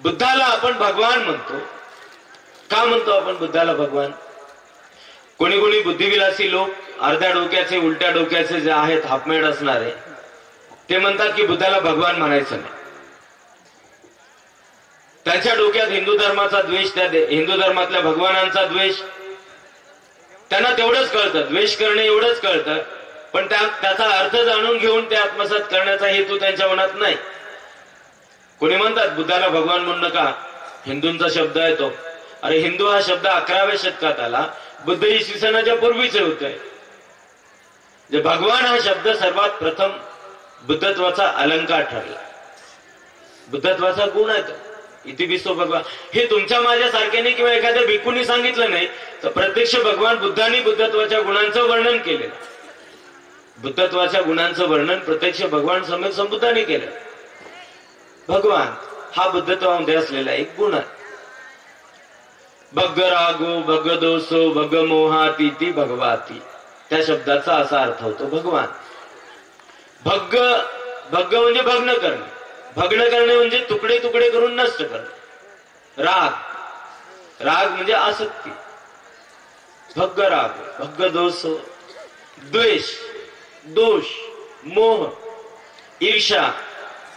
बुद्धाला आपण भगवान म्हणतो. का म्हणतो आपण बुद्धाला भगवान? कोणी कोणी बुद्धिविलासी लोक, अर्ध्या डोक्याचे उलट्या डोक्याचे जे आहेत, हाफमॅड असणारे, ते म्हणतात की बुद्धाला भगवान म्हणायचं नाही. त्यांच्या डोक्यात हिंदू धर्माचा द्वेष, त्या हिंदू धर्मातल्या भगवानांचा द्वेष, त्यांना तेवढंच कळतं, द्वेष करणे एवढंच कळतं, पण त्याचा अर्थ जाणून घेऊन ते आत्मसात करण्याचा हेतू त्यांच्या मनात नाही. कोणी म्हणतात बुद्धाला भगवान म्हणू नका, हिंदूंचा शब्द आहे तो. अरे हिंदू हा शब्द 11व्या शतकात आला, बुद्ध इसवी सनाच्या पूर्वीचे होते. जे भगवान हा शब्द सर्वात प्रथम बुद्धत्वाचा अलंकार ठरला, बुद्धत्वाचा गुण आहे तो. इति विश्व भगवान हे तुमच्या माझ्या सारख्याने किंवा एखाद्या भिक्खूंनी सांगितलं नाही, तर प्रत्यक्ष भगवान बुद्धांनी बुद्धत्वाच्या गुणांचं वर्णन केलेलं. बुद्धत्वाच्या गुणांचं वर्णन प्रत्यक्ष भगवान समेत संबुद्धांनी केलं. भगवान हा बुद्धत्वामध्ये असलेला एक गुण आहे. भग्ग रागो भग्ग दोषो भग्ग मोहातीती भगवाती, त्या शब्दाचा असा अर्थ होतो भगवान. भग्ग, भग्ग म्हणजे भग्न करणे, भग्न करणे म्हणजे तुकडे तुकडे करून नष्ट करणे. राग, राग म्हणजे आसक्ती. भग्ग राग भग्ग दोष, द्वेष, दोष, मोह, ईर्ष्या,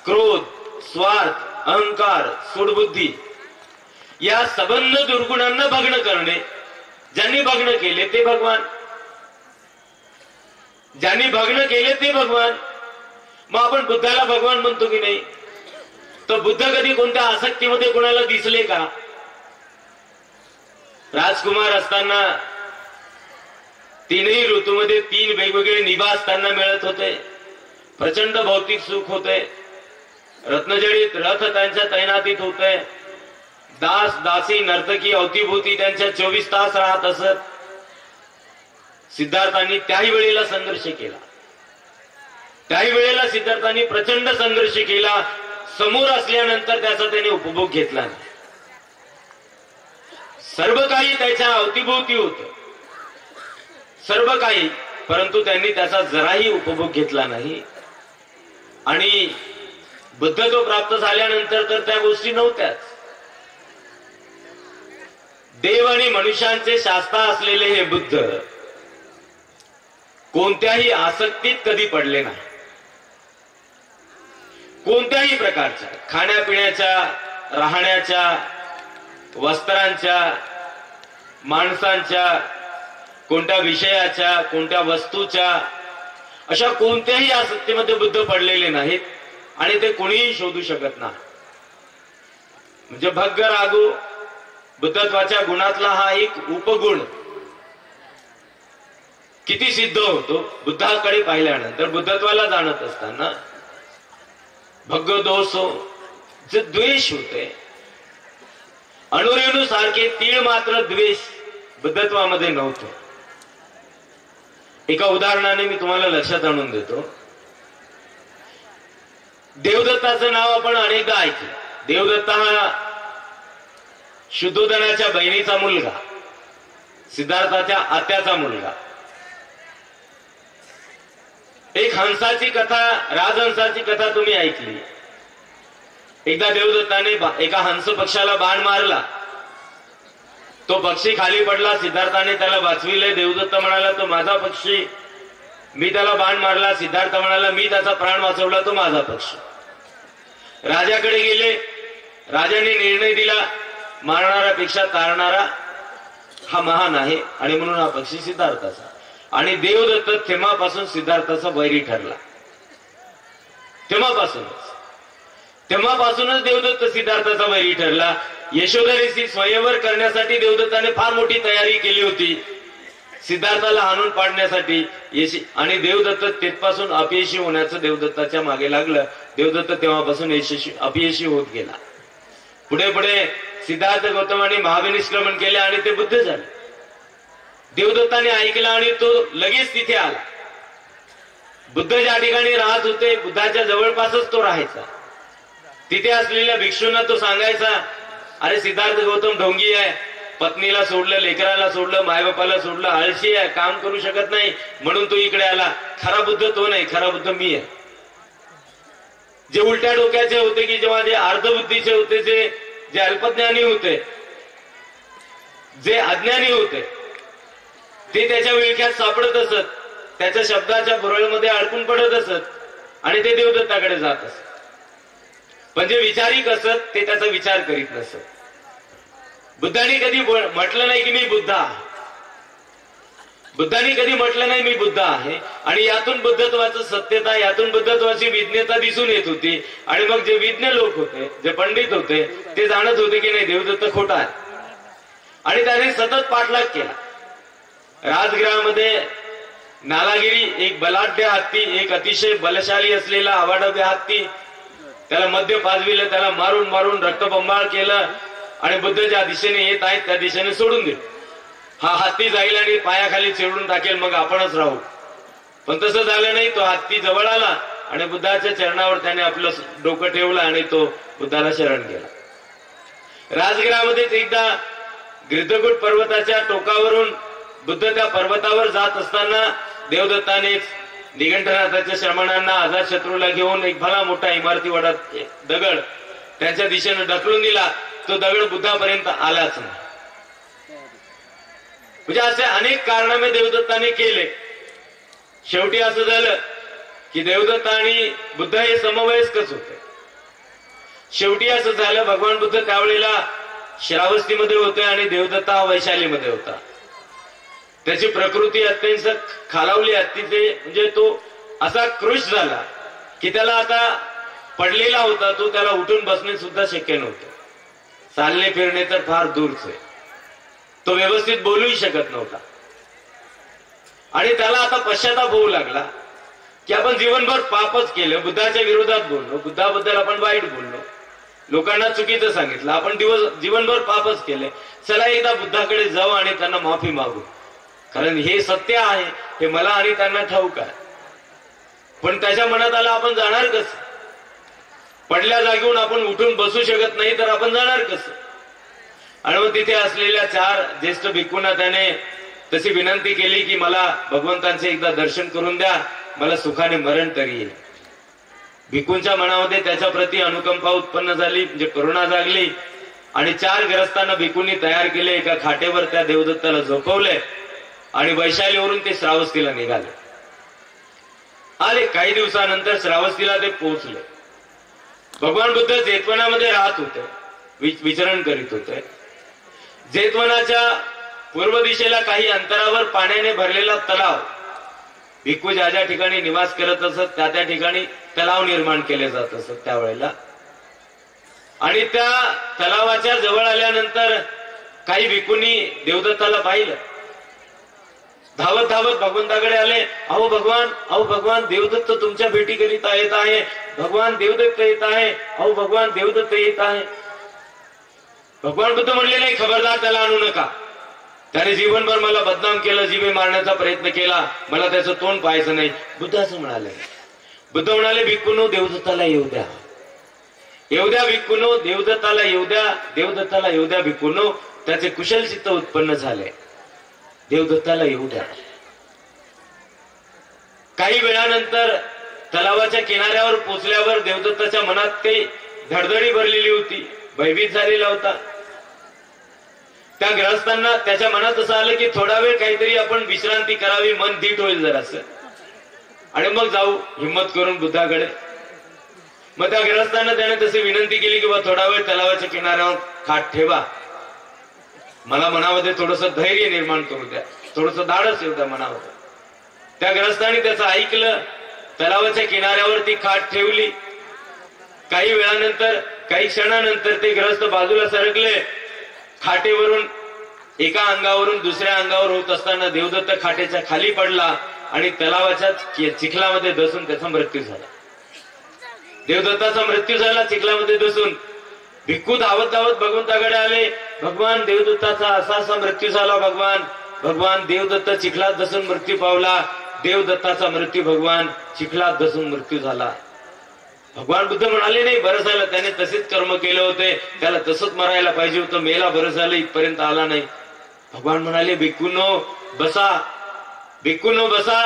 क्रोध, स्वार्थ, अहंकार, सूडबुद्धी, या सबंध दुर्गुणांना भग्न करणे. ज्यांनी भग्न केले ते भगवान, ज्यांनी भग्न केले ते भगवान. मग आपण बुद्धाला भगवान म्हणतो की नाही? तर बुद्ध कधी कोणत्या आसक्तीमध्ये कोणाला दिसले का? राजकुमार असताना तीनही ऋतूमध्ये 3 वेगवेगळे निवास त्यांना मिळत होते, प्रचंड भौतिक सुख होते, रत्नजडित रथ त्यांच्या तैनातीत होते, दास दासी नर्तकी अवतीभोवती त्यांच्या 24 तास राहत असत. सिद्धार्थांनी त्याही वेळेला संघर्ष केला, त्याही वेळेला सिद्धार्थांनी प्रचंड संघर्ष केला. समोर असल्यानंतर त्याचा त्याने उपभोग घेतला नाही. सर्व काही त्याच्या अवतीभोवती होत, सर्व काही, परंतु त्यांनी त्याचा जराही उपभोग घेतला नाही. आणि बुद्धत्व प्राप्त झाल्यानंतर तर त्या गोष्टी नव्हत्याच. देव आणि मनुष्यांचे शास्ता असलेले हे बुद्ध कोणत्याही आसक्तीत कधी पडले नाही. कोणत्याही प्रकारच्या खाण्यापिण्याच्या, राहण्याच्या, वस्त्रांच्या, माणसांच्या, कोणत्या विषयाच्या, कोणत्या वस्तूच्या, अशा कोणत्याही आसक्तीमध्ये बुद्ध पडलेले नाहीत आणि ते कोणीही शोधू शकत नाही. म्हणजे भग्ग रागो बुद्धत्वाच्या गुणातला हा एक उपगुण किती सिद्ध होतो बुद्धाकडे पाहिल्यानंतर. बुद्धत्वाला जाणत असताना भग्ग दोषो, जे द्वेष होते, अणुरेणू सारखे तीळ मात्र द्वेष बुद्धत्वामध्ये नव्हतं. एका उदाहरणाने मी तुम्हाला लक्षात आणून देतो. देवदत्ताचं नाव आपण अनेकदा ऐकलं. देवदत्ता हा शुद्धोधनाच्या बहिणीचा मुलगा, सिद्धार्थाच्या आत्याचा मुलगा. एक हंसाची कथा, राजहंसाची कथा तुम्ही ऐकली. एकदा देवदत्ताने एका हंस पक्षाला बाण मारला, तो पक्षी खाली पडला. सिद्धार्थाने त्याला वाचविले. देवदत्त म्हणाला तो माझा पक्षी, मी त्याला बाण मारला. सिद्धार्थ म्हणाला मी त्याचा प्राण वाचवला, तो माझा पक्षी. राजाकडे गेले. राजाने निर्णय दिला मारणाऱ्यापेक्षा तारणारा हा महान आहे आणि म्हणून हा पक्षी सिद्धार्थाचा. आणि देवदत्त तेव्हापासून सिद्धार्थाचा वैरी ठरला. तेव्हापासूनच देवदत्त सिद्धार्थाचा वैरी ठरला. यशोधरेशी स्वयंवर करण्यासाठी देवदत्ताने फार मोठी तयारी केली होती, सिद्धार्थाला हाणून पाडण्यासाठी. आणि देवदत्त तेथपासून अपयशी होण्याचं देवदत्ताच्या मागे लागलं. देवदत्त तेव्हापासून अपयशी होत गेला. पुढे पुढे सिद्धार्थ गौतमाने महाविनिष्क्रमण केले आणि ते बुद्ध झाले. देवदत्ताने ऐकला आणि तो लगेच तिथे आला. बुद्ध ज्या ठिकाणी राहत होते, बुद्धाच्या जवळपासच तो राहायचा. तिथे असलेल्या भिक्षूंना तो सांगायचा, अरे सिद्धार्थ गौतम ढोंगी आहे, पत्नीला सोडलं, लेकराला सोडलं, मायबापाला सोडलं, आळशी आहे, काम करू शकत नाही, म्हणून तो इकडे आला. खरा बुद्ध तो नाही, खरा बुद्ध मी आहे. जे उलट्या डोक्याचे होते, की जेव्हा जे अर्धबुद्धीचे होते, जे जे अल्पज्ञानी होते, जे अज्ञानी होते, ते त्याच्या विळख्यात सापडत असत, त्याच्या शब्दाच्या बुरळमध्ये अडकून पडत असत आणि ते देवदत्ताकडे जात असत. पण जे विचारिक असत ते त्याचा विचार करीत नसत. बुद्धांनी कधी म्हटलं नाही की मी बुद्ध आहे. बुद्धांनी कधी म्हटलं नाही मी बुद्ध आहे. आणि यातून बुद्धत्वाचं सत्यता, यातून बुद्धत्वाची विज्ञता दिसून येत होती. आणि मग जे विज्ञ लोक होते, जे पंडित होते, ते जाणत होते की नाही देवदत्त खोटा आहे. आणि त्याने सतत पाठलाग केला. राजगृहामध्ये नालागिरी, एक बलाढ्य हत्ती, एक अतिशय बलशाली असलेला अवाढव्य हत्ती, त्याला मध्य पाजविलं, त्याला मारून मारून रक्तबंबाळ केलं आणि बुद्ध ज्या दिशेने येत आहेत त्या दिशेने सोडून दिलं. हा हत्ती जाईल आणि पायाखाली चिरडून टाकेल, मग आपणच राहू. पण तसं झालं नाही. तो हत्ती जवळ आला आणि बुद्धाच्या चरणावर त्याने आपलं डोकं ठेवलं आणि तो बुद्धाला शरण गेला. राजगृहामध्येच एकदा गिरधकूट पर्वताच्या टोकावरून बुद्ध त्या पर्वतावर जात असताना देवदत्ताने निघंटनाथाच्या श्रमणांना, अजातशत्रूला घेऊन एक भला मोठा इमारती वाड्यात दगड त्यांच्या दिशेने ढकलून दिला. तो दगड बुद्धापर्यंत आलाच नाही. म्हणजे असे अनेक कारनामे देवदत्ताने केले. शेवटी असं झालं की देवदत्त आणि बुद्ध हे समवयस्कच होते. शेवटी असं झालं, भगवान बुद्ध त्यावेळेला श्रावस्तीमध्ये होते आणि देवदत्त हा वैशालीमध्ये होता. त्याची प्रकृती अत्यंत खालावली, अतिशय म्हणजे तो असा क्रुश झाला की त्याला आता पडलेला होता तो, त्याला उठून बसणे सुद्धा शक्य नव्हतं. चालणे फिरणे तर फार दूरच आहे. तो व्यवस्थित बोलूही शकत नव्हता. आणि त्याला आता पश्चाताप होऊ लागला की आपण जीवनभर पापच केलं, बुद्धाच्या विरोधात बोललो, बुद्धाबद्दल आपण वाईट बोललो, लोकांना चुकीचं सांगितलं, आपण जीवनभर पापच केले. चला एकदा बुद्धाकडे जाऊ आणि त्यांना माफी मागू, कारण हे सत्य आहे हे मला आणि त्यांना ठाऊक आहे. पण त्याच्या मनात आला आपण जाणार कसं? पडल्या जागेहून आपण उठून बसू शकत नाही तर आपण जाणार कसं? आणि मग तिथे असलेल्या 4 ज्येष्ठ भिक्खूंना त्याने तशी विनंती केली की मला भगवंतांचे एकदा दर्शन करून द्या, मला सुखाने मरण तरी येईल. भिक्खूंच्या मनामध्ये त्याच्या प्रती अनुकंपा उत्पन्न झाली, म्हणजे करुणा जागली. आणि 4 ग्रस्तांना भिक्खूंनी तयार केले. एका खाटेवर त्या देवदत्ताला झोपवले आणि वैशालीवरून ते श्रावस्तीला निघाले. आले काही दिवसानंतर श्रावस्तीला ते पोहोचले. भगवान बुद्ध जेतवनामध्ये राहत होते, विचरण करीत होते. जेतवनाच्या पूर्व दिशेला काही अंतरावर पाण्याने भरलेला तलाव, भिक्खू ज्या ज्या ठिकाणी निवास करत असत त्या त्या ठिकाणी तलाव निर्माण केले जात असत त्यावेळेला. आणि त्या तलावाच्या जवळ आल्यानंतर काही भिक्खूंनी देवदत्ताला पाहिलं. धावत धावत भगवंताकडे आले. अहो भगवान देवदत्त तुमच्या भेटीकरिता येत आहे. भगवान देवदत्त येत आहे. अहो भगवान देवदत्त येत आहे. भगवान बुद्ध म्हणले नाही, खबरदार त्याला आणू नका. त्याने जीवनभर मला बदनाम केलं, जीवे मारण्याचा प्रयत्न केला, मला त्याचं तोंड पाहायचं नाही. बुद्ध असं म्हणाले. बुद्ध म्हणाले, भिक्खूंनो देवदत्ताला येऊ द्या, येऊ द्या भिक्खूंनो, देवदत्ताला येऊ द्या, देवदत्ताला येऊ द्या भिक्खूंनो. त्याचे कुशल चित्त उत्पन्न झाले. देवदत्ताला येऊ द्या. काही वेळानंतर तलावाच्या किनाऱ्यावर पोचल्यावर देवदत्ताच्या मनात काही धडधडी भरलेली होती, भयभीत झालेला होता. त्या ग्रहस्थांना त्याच्या मनात असं आलं की थोडा वेळ काहीतरी आपण विश्रांती करावी, मन धीट होईल जरासं, आणि मग जाऊ हिम्मत करून बुद्धाकडे. मग त्या ग्रहस्थांना त्याने तशी विनंती केली की बा थोडा वेळ तलावाच्या किनाऱ्यावर खाट ठेवा, मला मनामध्ये थोडंसं धैर्य निर्माण करू द्या, थोडंसं धाडस येऊ द्या मनामध्ये. त्या ग्रहस्थांनी त्याचं ऐकलं. तलावाच्या किनाऱ्यावर ती खाट ठेवली. काही वेळानंतर, काही क्षणानंतर ते ग्रहस्थ बाजूला सरकले. खाटेवरून एका अंगावरून दुसऱ्या अंगावर होत असताना देवदत्त खाटेच्या खाली पडला आणि तलावाच्या चिखलामध्ये दसून त्याचा मृत्यू झाला. देवदत्ताचा मृत्यू झाला चिखलामध्ये दसून. भिक्खू धावत धावत भगवंताकडे आले. भगवान देवदत्ताचा असा मृत्यू झाला. भगवान देवदत्त चिखलात दसून मृत्यू पावला. देवदत्ताचा मृत्यू भगवान चिखलात दसून मृत्यू झाला. भगवान बुद्ध म्हणाले, नाही बरं झालं, त्याने तसेच कर्म केले होते, त्याला तसंच मरायला पाहिजे होतं, मेला बरं झालं, इथपर्यंत आला नाही. भगवान म्हणाले, भिक्खूंनो बसा, भिक्खूंनो बसा,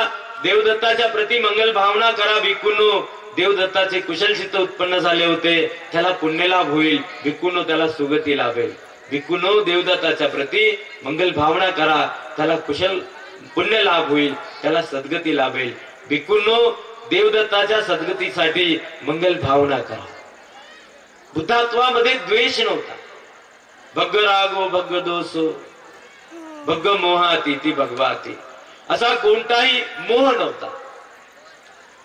देवदत्ताच्या प्रती मंगल भावना करा भिक्खूंनो. देवदत्ताचे कुशल चित्त उत्पन्न झाले होते, त्याला पुण्यलाभ होईल. भिक्खूंनो त्याला सुगती लाभेल. भिक्खूंनो देवदत्ताच्या प्रती मंगल भावना करा, त्याला कुशल पुण्य लाभ होईल, त्याला सद्गती लाभेल. भिक्खूंनो देवदत्ताच्या सद्गतीसाठी मंगल भावना करा. बुद्धत्वामध्ये द्वेष नव्हता. भग्ग रागो भग्ग दोषो भग्ग मोहाती ती भगवाती, असा कोणताही मोह नव्हता.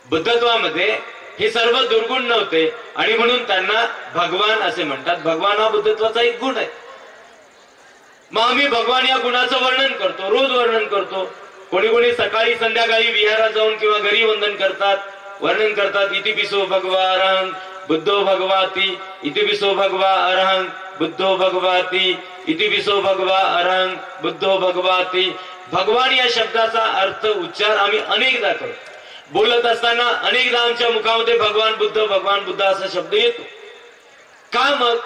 बुद्धत्वामध्ये हे सर्व दुर्गुण नव्हते आणि म्हणून त्यांना भगवान असे म्हणतात. भगवान हा बुद्धत्वाचा एक गुण आहे. मग आम्ही भगवान या गुणाचं वर्णन करतो, रोज वर्णन करतो. कोणी कोणी सकाळी संध्याकाळी विहारात जाऊन किंवा घरी वंदन करतात, वर्णन करतात. इतिपिसो भगवा अरहं बुद्धो भगवाती, इतिपिसो भगवा अरहं बुद्धो भगवाती, इतिपिसो भगवा अरहं बुद्धो भगवाती. भगवान या शब्दाचा अर्थ उच्चार आम्ही अनेकदा करतो. बोलत असताना अनेकदा आमच्या मुखामध्ये भगवान बुद्ध असा शब्द येतो. का मग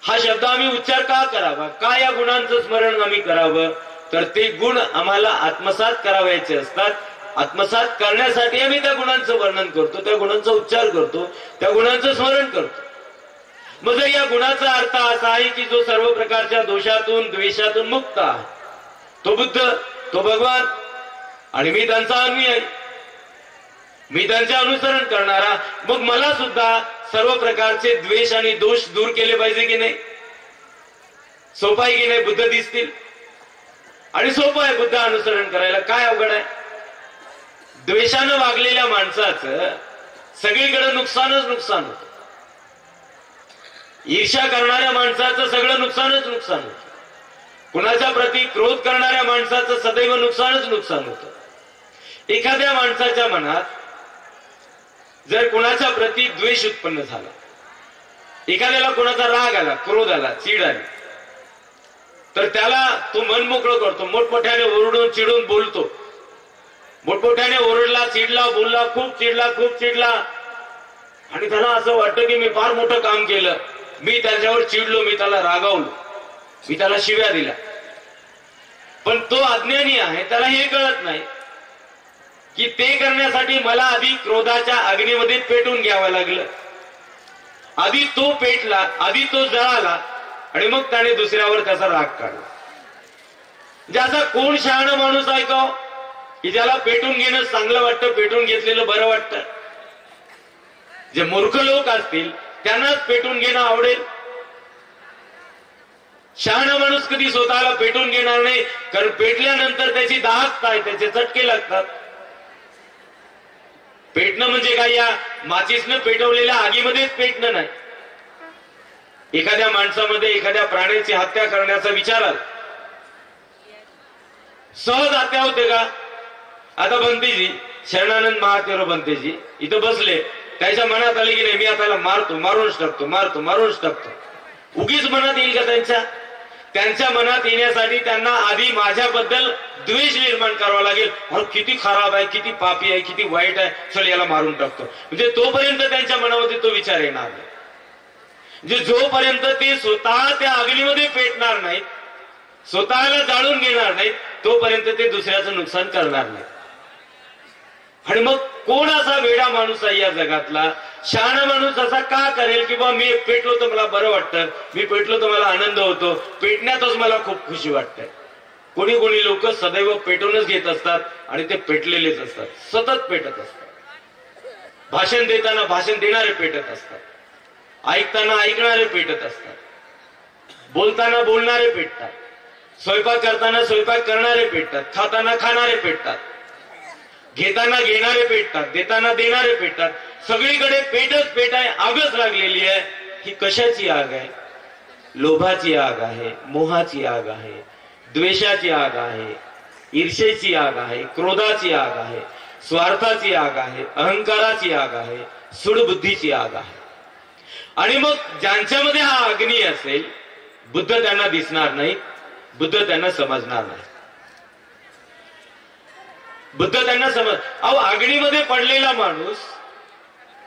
हा शब्द आम्ही उच्चार का करावा, का या गुणांचं स्मरण आम्ही करावं? तर ते गुण आम्हाला आत्मसात करावायचे असतात. आत्मसात करण्यासाठी आम्ही त्या गुणांचं वर्णन करतो, त्या गुणांचा उच्चार करतो, त्या गुणांचं स्मरण करतो. मग जर या गुणाचा अर्थ असा आहे की जो सर्व प्रकारच्या दोषातून द्वेषातून मुक्त आहे, तो बुद्ध, तो भगवान, आणि मी त्यांचा अनुयायी, मी त्यांचे अनुसरण करणारा, मग मला सुद्धा सर्व प्रकारचे द्वेष आणि दोष दूर केले पाहिजे की नाही? सोपं आहे की नाही? बुद्ध दिसतील आणि सोपं आहे बुद्ध अनुसरण करायला, काय अवघड आहे? द्वेषानं वागलेल्या माणसाचं सगळीकडे नुकसानच नुकसान होतं. ईर्ष्या करणाऱ्या माणसाचं सगळं नुकसानच नुकसान होतं. कुणाच्या प्रती क्रोध करणाऱ्या माणसाचं सदैव नुकसानच नुकसान होतं. एखाद्या माणसाच्या मनात जर कुणाच्या प्रती द्वेष उत्पन्न झाला, एखाद्याला कुणाचा राग आला, क्रोध आला, चीड आली, तर त्याला तो मन मोकळं करतो, मोठमोठ्याने ओरडून चिडून बोलतो. मोठमोठ्याने ओरडला, चिडला, बोलला, खूप चिडला आणि त्याला असं वाटतं की मी फार मोठं काम केलं, मी त्याच्यावर चिडलो, मी त्याला रागावलो, मी त्याला शिव्या दिल्या. पण तो अज्ञानी आहे, त्याला हे कळत नाही की ते करण्यासाठी मला आधी क्रोधाच्या अग्नीमध्ये पेटून घ्यावं लागलं. आधी तो पेटला, आधी तो जळाला आणि मग त्याने दुसऱ्यावर त्याचा राग काढला. ज्याचा कोण शहाणा माणूस आहे का की ज्याला पेटून घेणं चांगलं वाटतं, पेटून घेतलेलं बरं वाटतं? जे मूर्ख लोक असतील त्यांनाच पेटून घेणं आवडेल. शहाणा माणूस कधी स्वतःला पेटून घेणार नाही, कारण पेटल्यानंतर त्याची दाहकता आहे, त्याचे चटके लागतात. पेटणं म्हणजे काय? या माचीसनं पेटवलेल्या आगीमध्येच पेटणं नाही. एखाद्या माणसामध्ये एखाद्या प्राण्याची हत्या करण्याचा विचार आला, सहज हत्या होते का? आता बनतेजी, शरणानंद महातेरो बनतेजी इथं बसले, त्याच्या मनात आले की नाही मी आता मारतो, मारूनच टाकतो. उगीच मनात येईल का? त्यांच्या मनात येण्यासाठी त्यांना आधी माझ्याबद्दल द्वेष निर्माण करावा लागेल. अरे किती खराब आहे, किती पापी आहे, किती वाईट आहे, चल याला मारून टाकतो. म्हणजे तोपर्यंत त्यांच्या मनामध्ये तो विचार येणार नाही. म्हणजे जोपर्यंत ते स्वतः त्या अग्नीमध्ये पेटणार नाहीत, स्वतःला जाळून घेणार नाहीत, तोपर्यंत ते दुसऱ्याचं नुकसान करणार नाही. आणि मग कोण असा वेडा माणूस आहे या जगातला? शहाणा माणूस असा का करेल की बा मी पेटलो तर मला बरं वाटतं, मी पेटलो तर मला आनंद होतो, पेटण्यातच मला खूप खुशी वाटते. कोणी कोणी लोक सदैव पेटूनच घेत असतात आणि ते पेटलेलेच असतात, सतत पेटत असतात. भाषण देताना भाषण देणारे पेटत असतात, ऐकताना ऐकणारे पेटत असतात, बोलताना बोलणारे पेटतात, स्वयंपाक करताना स्वयंपाक करणारे पेटतात, खाताना खाणारे पेटतात, घेताना घेणारे पेटतात, देताना देणारे पेटतात. सगळीकडे पेटच पेट आहे, आगच लागलेली आहे. ही कशाची आग आहे? लोभाची आग आहे, मोहाची आग आहे, द्वेषाची आग आहे, ईर्षेची आग आहे, क्रोधाची आग आहे, स्वार्थाची आग आहे, अहंकाराची आग आहे, सूडबुद्धीची आग आहे. आणि मग ज्यांच्यामध्ये हा अग्नी असेल, बुद्ध त्यांना दिसणार नाही, बुद्ध त्यांना समजणार नाही. बुद्ध त्यांना समज अहो अग्नीमध्ये पडलेला माणूस,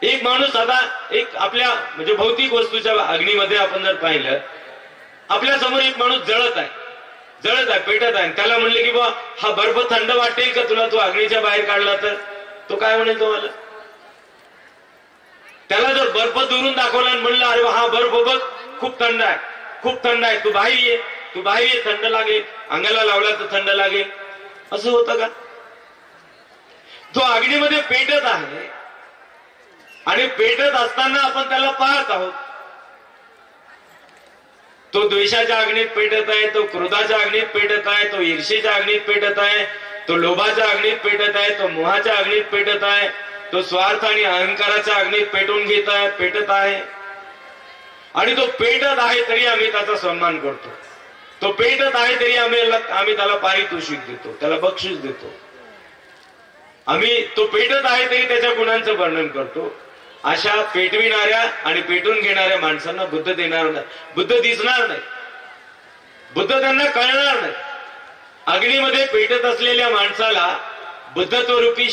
एक माणूस आता एक आपल्या म्हणजे भौतिक वस्तूच्या अग्नीमध्ये आपण जर पाहिलं, आपल्या समोर एक माणूस जळत आहे, जळत आहे, पेटत आहे. त्याला म्हणले की बा हा बर्फ थंड वाटेल का तुला, तू अग्नीच्या बाहेर काढला तर? तो काय म्हणेल तुम्हाला? त्याला जर बर्फ दुरून दाखवला आणि म्हणलं अरे हा बर्फ बघ खूप थंड आहे, खूप थंड आहे, तू बाहेर ये, तू बाहेर ये, थंड लागेल, अंगाला लावला तर थंड लागेल, असं होतं का? तो अग्नीमध्ये पेटत आहे आणि पेटत असताना आपण त्याला पाहत आहोत. तो द्वेषाच्या अग्नीत पेटत आहे, तो क्रोधाच्या अग्नीत पेटत आहे, तो ईर्षेच्या अग्नीत पेटत आहे, तो लोभाच्या अग्नीत पेटत आहे, तो मोहाच्या अग्नीत पेटत आहे, तो स्वार्थ आणि अहंकाराच्या अग्नीत पेटून पेटत आहे. आणि तो पेटत आहे तरी आम्ही त्याचा सन्मान करतो. तो पेटत आहे तरी आम्ही त्याला पारितोषिक देतो, त्याला बक्षीस देतो. तो पेटत आहे तरी त्याच्या गुणांचं वर्णन करतो. अशा पेटविणाऱ्या आणि पेटून घेणाऱ्या माणसांना बुद्ध देणार नाही, बुद्ध दिसणार नाही, बुद्ध त्यांना कळणार नाही. अग्नीमध्ये पेटत असलेल्या माणसाला बुद्धत्वरूपी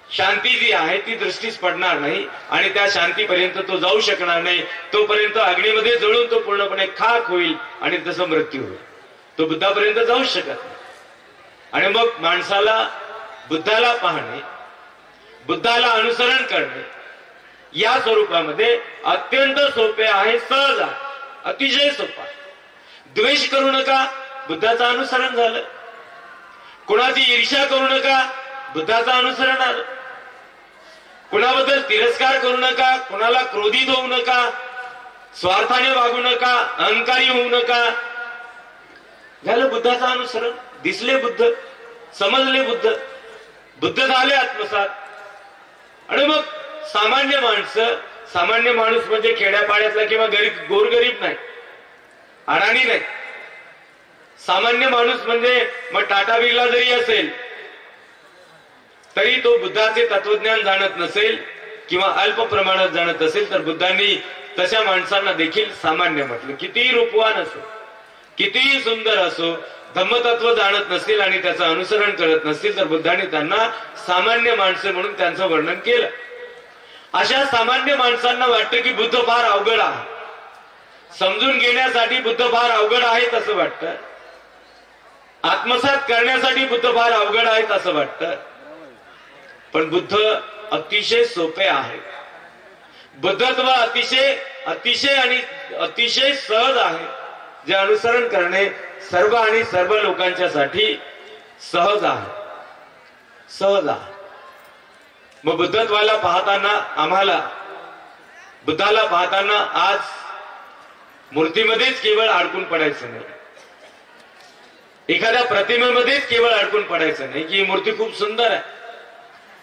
शांती जी आहे ती दृष्टीस पडणार नाही आणि त्या शांतीपर्यंत तो जाऊ शकणार नाही. तोपर्यंत अग्नीमध्ये जळून तो पूर्णपणे खाक होईल आणि तसा मृत्यू होईल. तो बुद्धापर्यंत जाऊ शकत नाही. आणि मग माणसाला बुद्धाला पाहणे, बुद्धाला अनुसरण करणे या स्वरूपामध्ये अत्यंत सोपे आहे, सहज आहे, अतिशय सोपा. द्वेष करू नका, बुद्धाचं अनुसरण झालं. कुणाची ईर्ष्या करू नका, बुद्धाचं अनुसरण आलं. कुणाबद्दल तिरस्कार करू नका, कुणाला क्रोधित होऊ नका, स्वार्थाने वागू नका, अहंकारी होऊ नका, झालं बुद्धाचं अनुसरण. दिसले बुद्ध, समजले बुद्ध झाले आत्मसात. आणि मग सामान्य माणूस म्हणजे खेड्यापाड्यातला किंवा गोरगरीब नाही, अडाणी नाही. सामान्य माणूस म्हणजे मग टाटा बिर्ला जरी असेल तरी तो बुद्धाचे तत्वज्ञान जाणत नसेल किंवा अल्प प्रमाणात जाणत असेल तर बुद्धांनी तशा माणसांना देखील सामान्य म्हटलं. कितीही रूपवान असो, कितीही सुंदर असो, धम्मतत्व जाणत नसतील आणि त्याचं अनुसरण करत नसतील तर बुद्धांनी त्यांना सामान्य माणसे म्हणून त्यांचं वर्णन केलं. अशा सामान्य माणसांना वाटतं की बुद्ध फार अवघड आहे, समजून घेण्यासाठी बुद्ध फार अवघड आहेत असं वाटतं, आत्मसात करण्यासाठी बुद्ध फार अवघड आहेत असं वाटतं. पण बुद्ध अतिशय सोपे आहे. बुद्धत्व अतिशय आणि अतिशय सहज आहे, जे अनुसरण करणे सर्व लोकांच्यासाठी सहज आहे. मग बुद्धत्वाला पाहताना बुद्धाला पाहताना आज मूर्तीमध्येच केवळ अडकून पडायचं नाही, एखाद्या प्रतिमेमध्येच केवळ अडकून पडायचं नाही की ही मूर्ती खूप सुंदर आहे.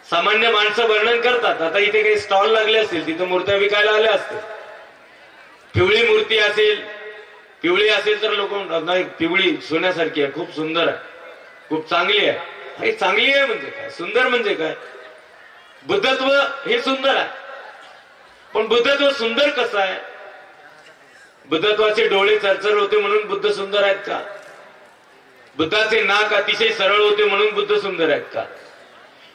सामान्य माणसं वर्णन करतात. आता इथे काही स्टॉल लागले असतील, तिथे मूर्त्या विकायला आल्या असतील. पिवळी मूर्ती असेल, पिवळी असेल तर लोक नाही पिवळी सोन्यासारखी आहे, खूप सुंदर आहे, खूप चांगली आहे. चांगली आहे म्हणजे काय, सुंदर म्हणजे काय? बुद्धत्व हे सुंदर आहे. पण बुद्धत्व सुंदर कसं आहे? बुद्धत्वाचे डोळे चरचर होते म्हणून बुद्ध सुंदर आहेत का? बुद्धाचे नाक अतिशय सरळ होते म्हणून बुद्ध सुंदर आहेत का?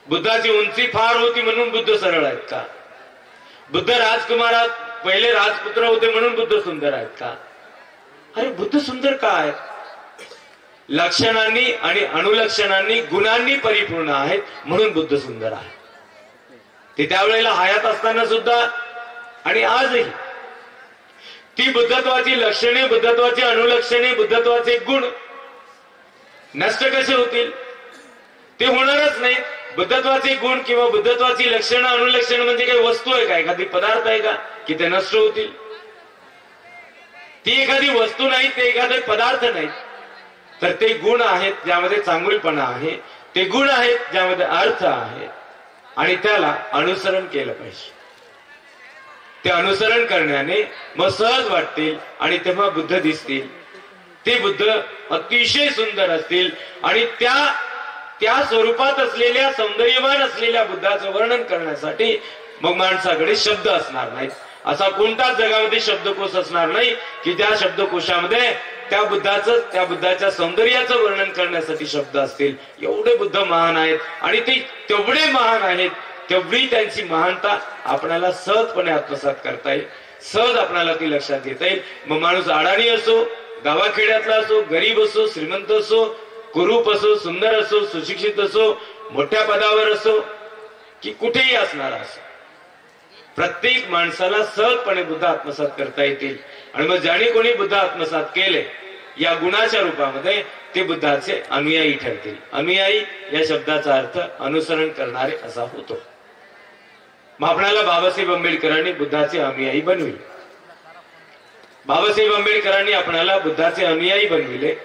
बुद्धाची उंची फार होती म्हणून बुद्ध सरळ आहेत का? बुद्ध राजकुमारात पहिले राजपुत्र होते म्हणून बुद्ध सुंदर आहेत का? अरे बुद्ध सुंदर का आहेत? लक्षणांनी आणि अनुलक्षणांनी, गुणांनी परिपूर्ण आहेत म्हणून बुद्ध सुंदर आहे. ते त्यावेळेला हयात असताना सुद्धा आणि आजही ती बुद्धत्वाची लक्षणे, बुद्धत्वाची अनुलक्षणे, बुद्धत्वाचे गुण नष्ट कसे होतील? ते होणारच नाही. बुद्धत्वाचे गुण किंवा बुद्धत्वाची लक्षणं, अनुलक्षणं म्हणजे काही वस्तू आहे का, एखादी पदार्थ आहे का की ते नष्ट होतील? ती एखादी वस्तू नाही, ते एखादे पदार्थ नाही, तर ते गुण आहेत ज्यामध्ये चांगुलपणा आहे, ते गुण आहेत ज्यामध्ये अर्थ आहे आणि त्याला अनुसरण केलं पाहिजे. ते अनुसरण करण्याने मग सहज वाटतील आणि तेव्हा बुद्ध दिसतील. ते बुद्ध अतिशय सुंदर असतील आणि त्या स्वरूपात असलेल्या, सौंदर्यवान असलेल्या बुद्धाचं वर्णन करण्यासाठी मग माणसाकडे शब्द असणार नाहीत. असा कोणताच जगामध्ये शब्दकोश असणार नाही की ज्या शब्दकोशामध्ये त्या बुद्धाच्या सौंदर्याचं वर्णन करण्यासाठी शब्द असतील. एवढे बुद्ध महान आहेत आणि ते तेवढे महान आहेत, तेवढी त्यांची महानता आपल्याला सहजपणे आत्मसात करता येईल, सहज आपल्याला ती लक्षात घेता येईल. मग माणूस अडाणी असो गावाखेड्यातला असो, गरीब असो, श्रीमंत असो, कुरूप असो, सुंदर असो, सुशिक्षित असो, मोठ्या पदावर असो की कुठेही असणारा असो, प्रत्येक माणसाला सहजपणे बुद्ध आत्मसात करता येतील. आणि मग ज्याने कोणी बुद्ध आत्मसात केले या गुणाच्या रूपामध्ये ते बुद्धाचे अनुयायी ठरतील. अनुयायी या शब्दाचा अर्थ अनुसरण करणारे असा होतो. मग आपल्याला बाबासाहेब आंबेडकरांनी बुद्धाचे अनुयायी बनविले. बाबासाहेब आंबेडकरांनी आपल्याला बुद्धाचे अनुयायी बनविले.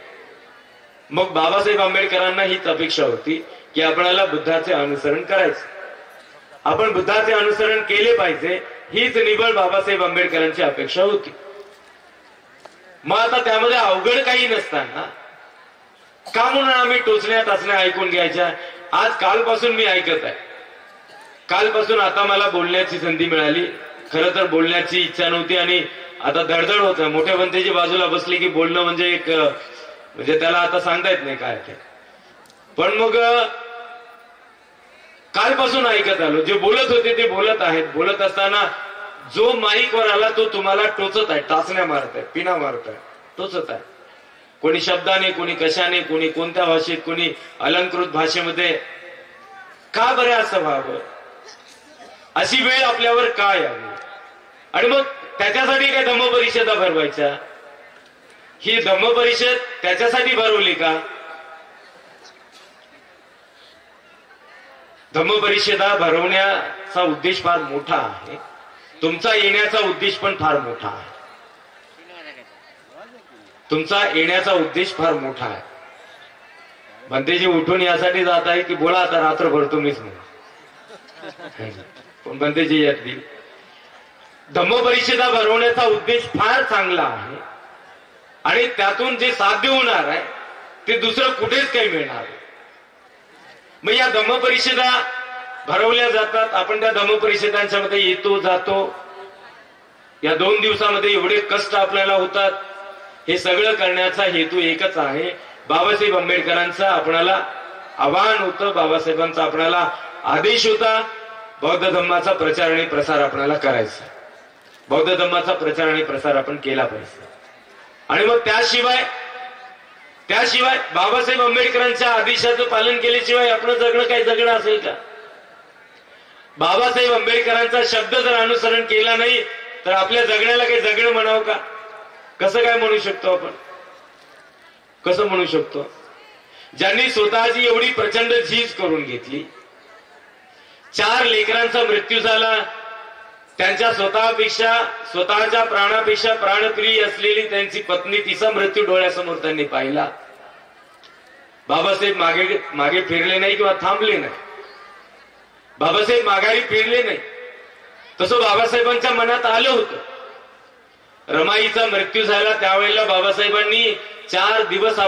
मग बाबासाहेब आंबेडकरांना हीच अपेक्षा होती की आपल्याला बुद्धाचे अनुसरण करायचे, आपण बुद्धाचे अनुसरण केले पाहिजे, हीच निव्वळ बाबासाहेब आंबेडकरांची अपेक्षा होती. मग आता त्यामध्ये अवघड काही नसताना का म्हणून आम्ही टोचण्या टाचण्या ऐकून घ्यायच्या? आज कालपासून मी ऐकत आहे, कालपासून आता मला बोलण्याची संधी मिळाली. खरं तर बोलण्याची इच्छा नव्हती आणि आता धडधड होत. मोठ्या बनतेची बाजूला बसली की बोलणं म्हणजे एक म्हणजे त्याला आता सांगता येत नाही काय ते. पण मग कालपासून ऐकत आलो, जे बोलत होते ते बोलत आहेत. बोलत असताना जो माईकवर आला तो तुम्हाला टोचत आहे, टाचण्या मारत आहे, पिना मारत आहे, टोचत आहे. कोणी शब्दाने, कोणी कशाने, कोणी कोणत्या भाषेत, कोणी अलंकृत भाषेमध्ये. का बरे असं व्हावं? अशी वेळ आपल्यावर का यावी? आणि मग त्याच्यासाठी काय धम्मपरिषदा भरवायच्या? ही धम्मपरिषद त्याच्यासाठी भरवली का? धम्मपरिषदा भरवण्याचा उद्देश फार मोठा आहे. तुमचा येण्याचा उद्देश पण फार मोठा आहे. तुमचा येण्याचा उद्देश फार मोठा आहे. बनतेजी उठून यासाठी जात आहे की बोला आता रात्रभर तुम्हीच म्हणून. पण बनतेजी यातली धम्मपरिषदा भरवण्याचा उद्देश फार चांगला आहे आणि त्यातून जे साध्य होणार आहे ते दुसरं कुठेच काही मिळणार नाही. मग या धम्मपरिषदा भरवल्या जातात. आपण त्या धम्मपरिषदांच्या मध्ये येतो जातो. या 2 दिवसामध्ये एवढे कष्ट आपल्याला होतात. हे सगळं करण्याचा हेतू एकच आहे. बाबासाहेब आंबेडकरांचा आपणाला आवाहन होतं, बाबासाहेबांचा आपणाला आदेश होता, बौद्ध धम्माचा प्रचार आणि प्रसार आपल्याला करायचा. बौद्ध धम्माचा प्रचार आणि प्रसार आपण केला पाहिजे. आणि मग त्याशिवाय बाबासाहेब आंबेडकरांच्या आदेशाचं पालन केल्याशिवाय आपण जगणं काही जगणं असेल का? बाबासाहेब आंबेडकरांचा शब्द जर अनुसरण केला नाही तर आपल्या जगण्याला काही जगणं म्हणावं का? कसं काय म्हणू शकतो आपण? कसं म्हणू शकतो? ज्यांनी स्वतःची एवढी प्रचंड झीज करून घेतली, 4 लेकरांचा मृत्यू झाला, त्यांच्या स्वतःच्या प्राणापेक्षा प्राणप्रिय असलेली त्यांची पत्नी, तिचा मृत्यू डोळ्यासमोर त्यांनी पाहिला. बाबासाहेब मागे फिरले नाही किंवा थांबले नाही. बाबासाहेब माघारी फिरले नाही. तसं बाबासाहेबांच्या मनात आलं होतं. रमाईचा मृत्यू झाला त्यावेळेला बाबासाहेबांनी 4 दिवस